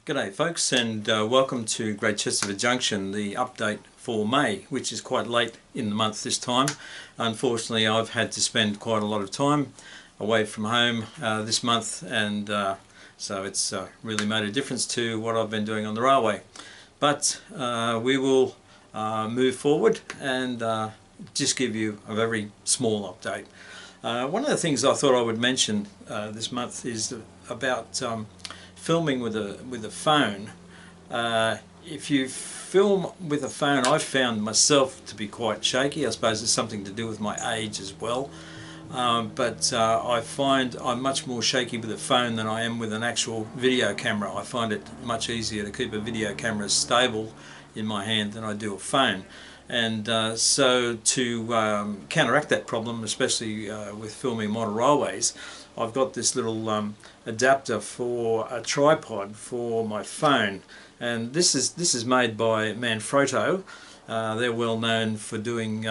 G'day folks, and welcome to Great Chesterford Junction, the update for May, which is quite late in the month this time. Unfortunately, I've had to spend quite a lot of time away from home this month, and so it's really made a difference to what I've been doing on the railway. But we will move forward and just give you a very small update. One of the things I thought I would mention this month is about filming with a phone. If you film with a phone, I've found myself to be quite shaky. I suppose it's something to do with my age as well. But I find I'm much more shaky with a phone than I am with an actual video camera. I find it much easier to keep a video camera stable in my hand than I do a phone. And so to counteract that problem, especially with filming model railways, I've got this little adapter for a tripod for my phone, and this is made by Manfrotto. They're well known for doing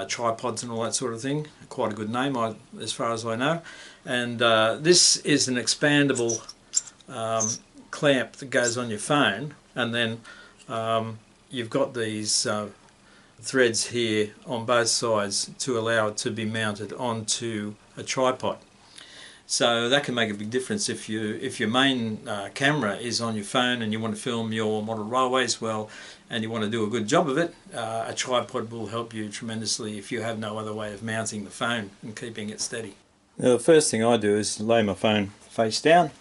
tripods and all that sort of thing. Quite a good name, as far as I know. And this is an expandable clamp that goes on your phone, and then you've got these threads here on both sides to allow it to be mounted onto a tripod. So that can make a big difference if your main camera is on your phone and you want to film your model railways well, and you want to do a good job of it. A tripod will help you tremendously if you have no other way of mounting the phone and keeping it steady. Now, the first thing I do is lay my phone face down,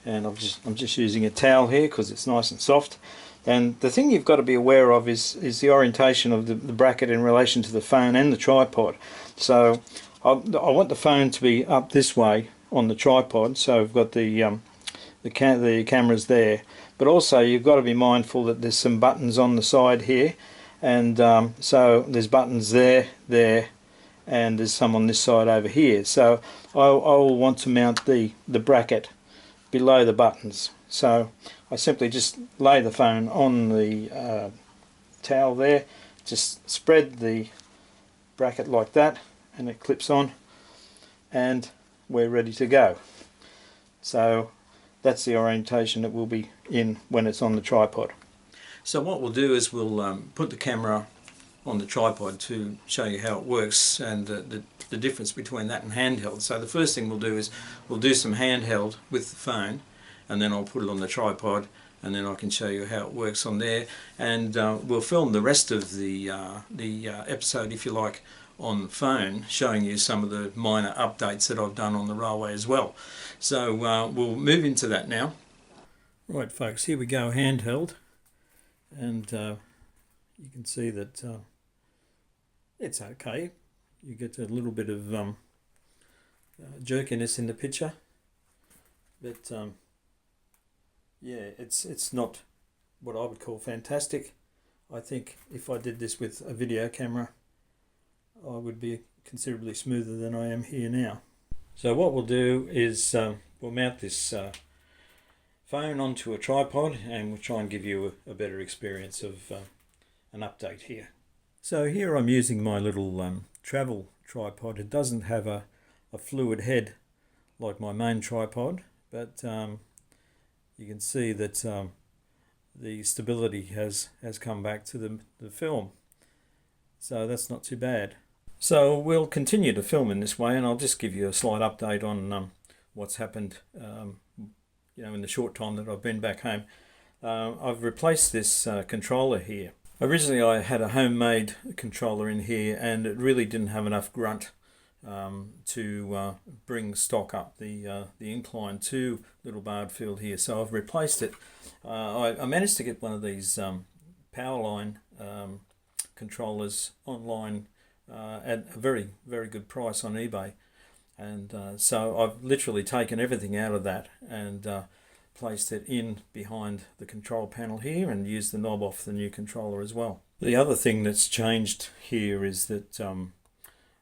and I'm just using a towel here because it's nice and soft. And the thing you've got to be aware of is the orientation of the bracket in relation to the phone and the tripod. So I want the phone to be up this way on the tripod, so I've got the cameras there, but also you've got to be mindful that there's some buttons on the side here, and so there's buttons there, and there's some on this side over here. So I will want to mount the bracket below the buttons. So I simply just lay the phone on the towel there, just spread the bracket like that, and it clips on, and we're ready to go. So that's the orientation that we'll be in when it's on the tripod. So what we'll do is we'll put the camera on the tripod to show you how it works and the difference between that and handheld. So the first thing we'll do is we'll do some handheld with the phone, and then I'll put it on the tripod, and then I can show you how it works on there, and we'll film the rest of the episode, if you like, on the phone, showing you some of the minor updates that I've done on the railway as well. So we'll move into that now. Right folks, here we go, handheld, and you can see that it's okay. You get a little bit of jerkiness in the picture, but yeah, it's not what I would call fantastic. I think if I did this with a video camera, I would be considerably smoother than I am here now. So what we'll do is we'll mount this phone onto a tripod, and we'll try and give you a better experience of an update here. So here I'm using my little travel tripod. It doesn't have a fluid head like my main tripod, but you can see that the stability has come back to the film. So that's not too bad. So we'll continue to film in this way, and I'll just give you a slight update on what's happened in the short time that I've been back home. I've replaced this controller here. Originally I had a homemade controller in here, and it really didn't have enough grunt to bring stock up the incline to Little Bardfield here, so I've replaced it. I managed to get one of these Powerline controllers online at a very, very good price on eBay, and so I've literally taken everything out of that and placed it in behind the control panel here, and used the knob off the new controller as well. The other thing that's changed here is that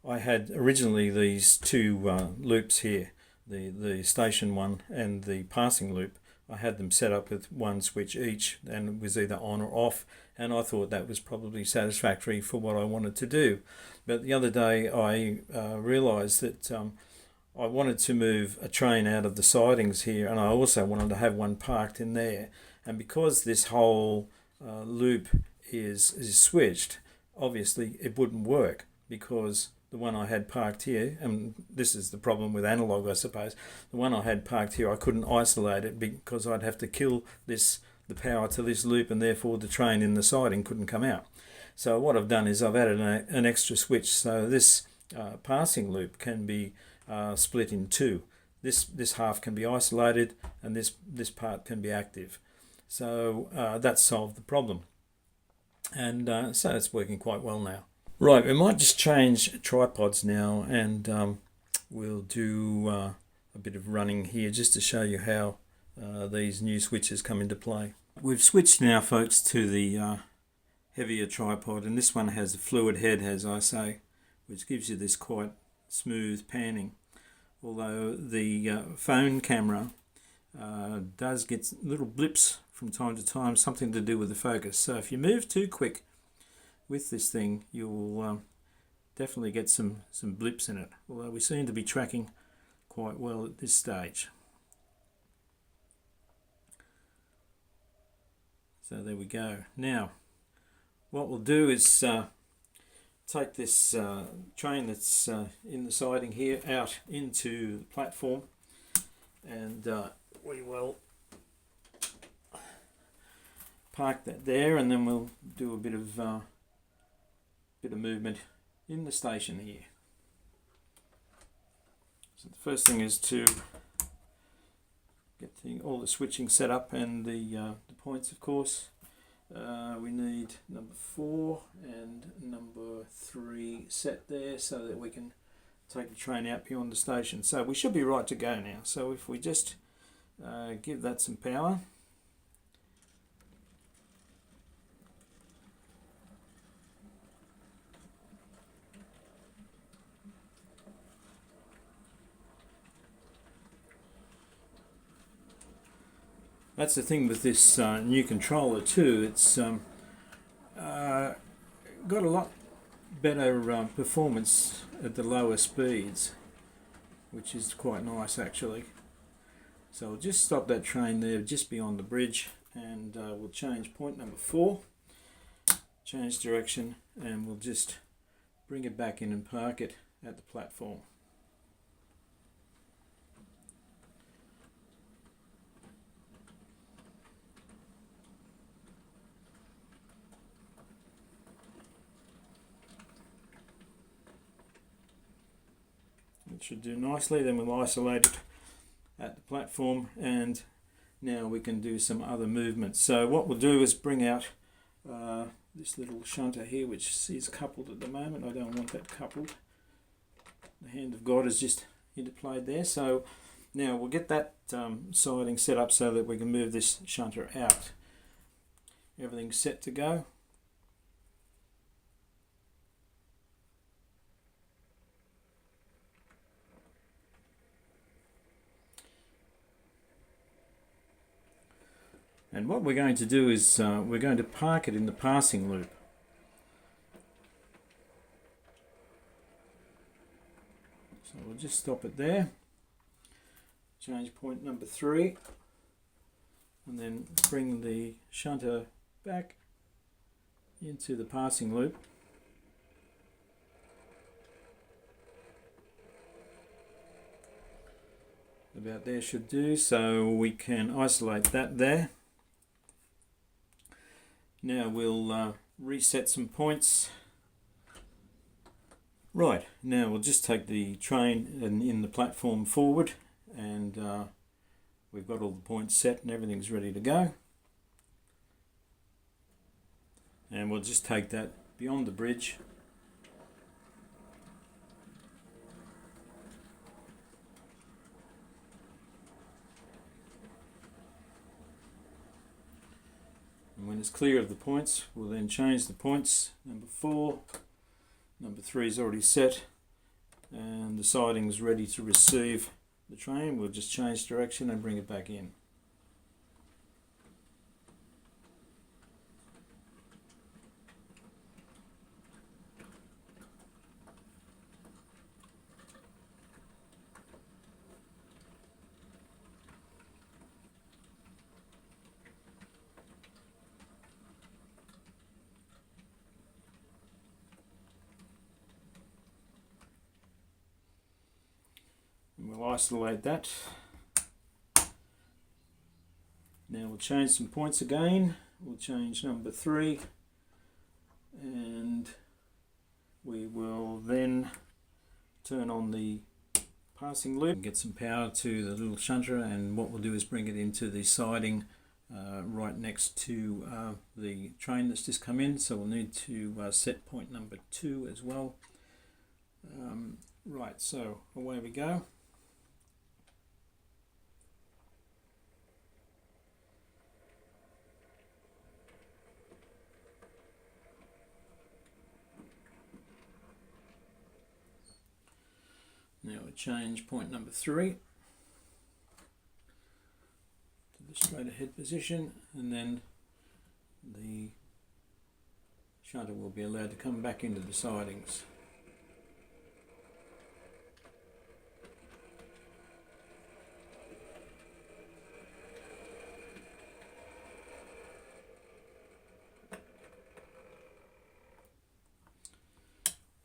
I had originally these two loops here, the station one and the passing loop. I had them set up with one switch each, and it was either on or off, and I thought that was probably satisfactory for what I wanted to do. But the other day I realised that I wanted to move a train out of the sidings here, and I also wanted to have one parked in there. And because this whole loop is switched, obviously it wouldn't work, because the one I had parked here, and this is the problem with analog, I suppose, the one I had parked here, I couldn't isolate it because I'd have to kill the power to this loop, and therefore the train in the siding couldn't come out. So what I've done is I've added an extra switch, so this passing loop can be split in two. This half can be isolated, and this part can be active. So that solved the problem, and so it's working quite well now. Right, we might just change tripods now, and we'll do a bit of running here just to show you how these new switches come into play. We've switched now, folks, to the heavier tripod, and this one has a fluid head, as I say, which gives you this quite smooth panning, although the phone camera does get little blips from time to time, something to do with the focus. So if you move too quick with this thing, you'll definitely get some blips in it, although we seem to be tracking quite well at this stage. So there we go. Now what we'll do is take this train that's in the siding here out into the platform, and we will park that there, and then we'll do a bit of movement in the station here. So the first thing is to get all the switching set up, and the points, of course. We need number 4 and number 3 set there so that we can take the train out beyond the station. So we should be right to go now. So if we just give that some power. That's the thing with this new controller too. It's got a lot better performance at the lower speeds, which is quite nice actually. So we'll just stop that train there just beyond the bridge, and we'll change point number 4, change direction, and we'll just bring it back in and park it at the platform. It should do nicely. Then we'll isolate it at the platform, and now we can do some other movements. So what we'll do is bring out this little shunter here, which is coupled at the moment. I don't want that coupled. The hand of God is just interplayed there. So now we'll get that siding set up so that we can move this shunter out. Everything's set to go. And what we're going to do is we're going to park it in the passing loop. So we'll just stop it there, change point number 3, and then bring the shunter back into the passing loop. About there should do, so we can isolate that there. Now we'll reset some points. Right, now we'll just take the train in the platform forward, and we've got all the points set and everything's ready to go. And we'll just take that beyond the bridge. And when it's clear of the points, we'll then change the points. Number 4, number 3 is already set, and the siding's ready to receive the train. We'll just change direction and bring it back in. we'll isolate that. Now we'll change some points again. We'll change number 3, and we will then turn on the passing loop and get some power to the little shunter, and what we'll do is bring it into the siding right next to the train that's just come in. So we'll need to set point number 2 as well. Right, so away we go. Now we'll change point number 3 to the straight ahead position, and then the shutter will be allowed to come back into the sidings.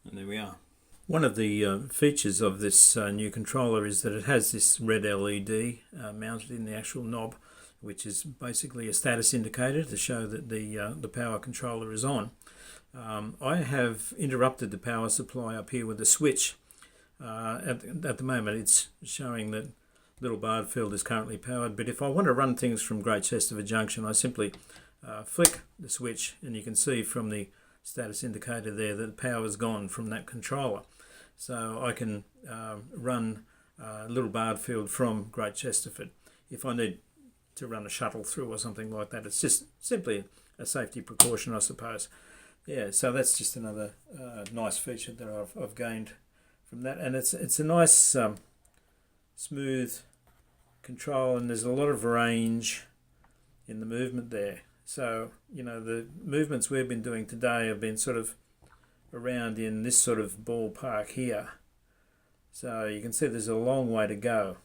And there we are. One of the features of this new controller is that it has this red LED mounted in the actual knob, which is basically a status indicator to show that the power controller is on. I have interrupted the power supply up here with a switch. At the moment it's showing that Little Bardfield is currently powered, but if I want to run things from Great Chesterford Junction, I simply flick the switch, and you can see from the status indicator there that the power is gone from that controller. So I can run Little Bardfield from Great Chesterford. If I need to run a shuttle through or something like that, it's just simply a safety precaution, I suppose. Yeah, so that's just another nice feature that I've gained from that, and it's a nice smooth control, and there's a lot of range in the movement there. So, you know, the movements we've been doing today have been sort of around in this sort of ballpark here. So you can see there's a long way to go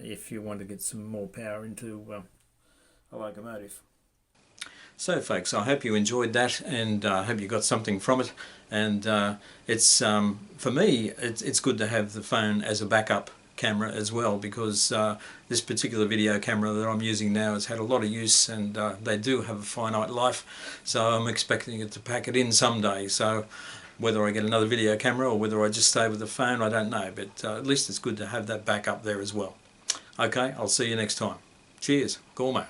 if you want to get some more power into a locomotive. So folks, I hope you enjoyed that, and I hope you got something from it. And it's for me, it's good to have the phone as a backup camera as well, because this particular video camera that I'm using now has had a lot of use, and they do have a finite life, so I'm expecting it to pack it in someday. So whether I get another video camera or whether I just stay with the phone, I don't know, but at least it's good to have that backup there as well. Okay, I'll see you next time. Cheers, Gormo.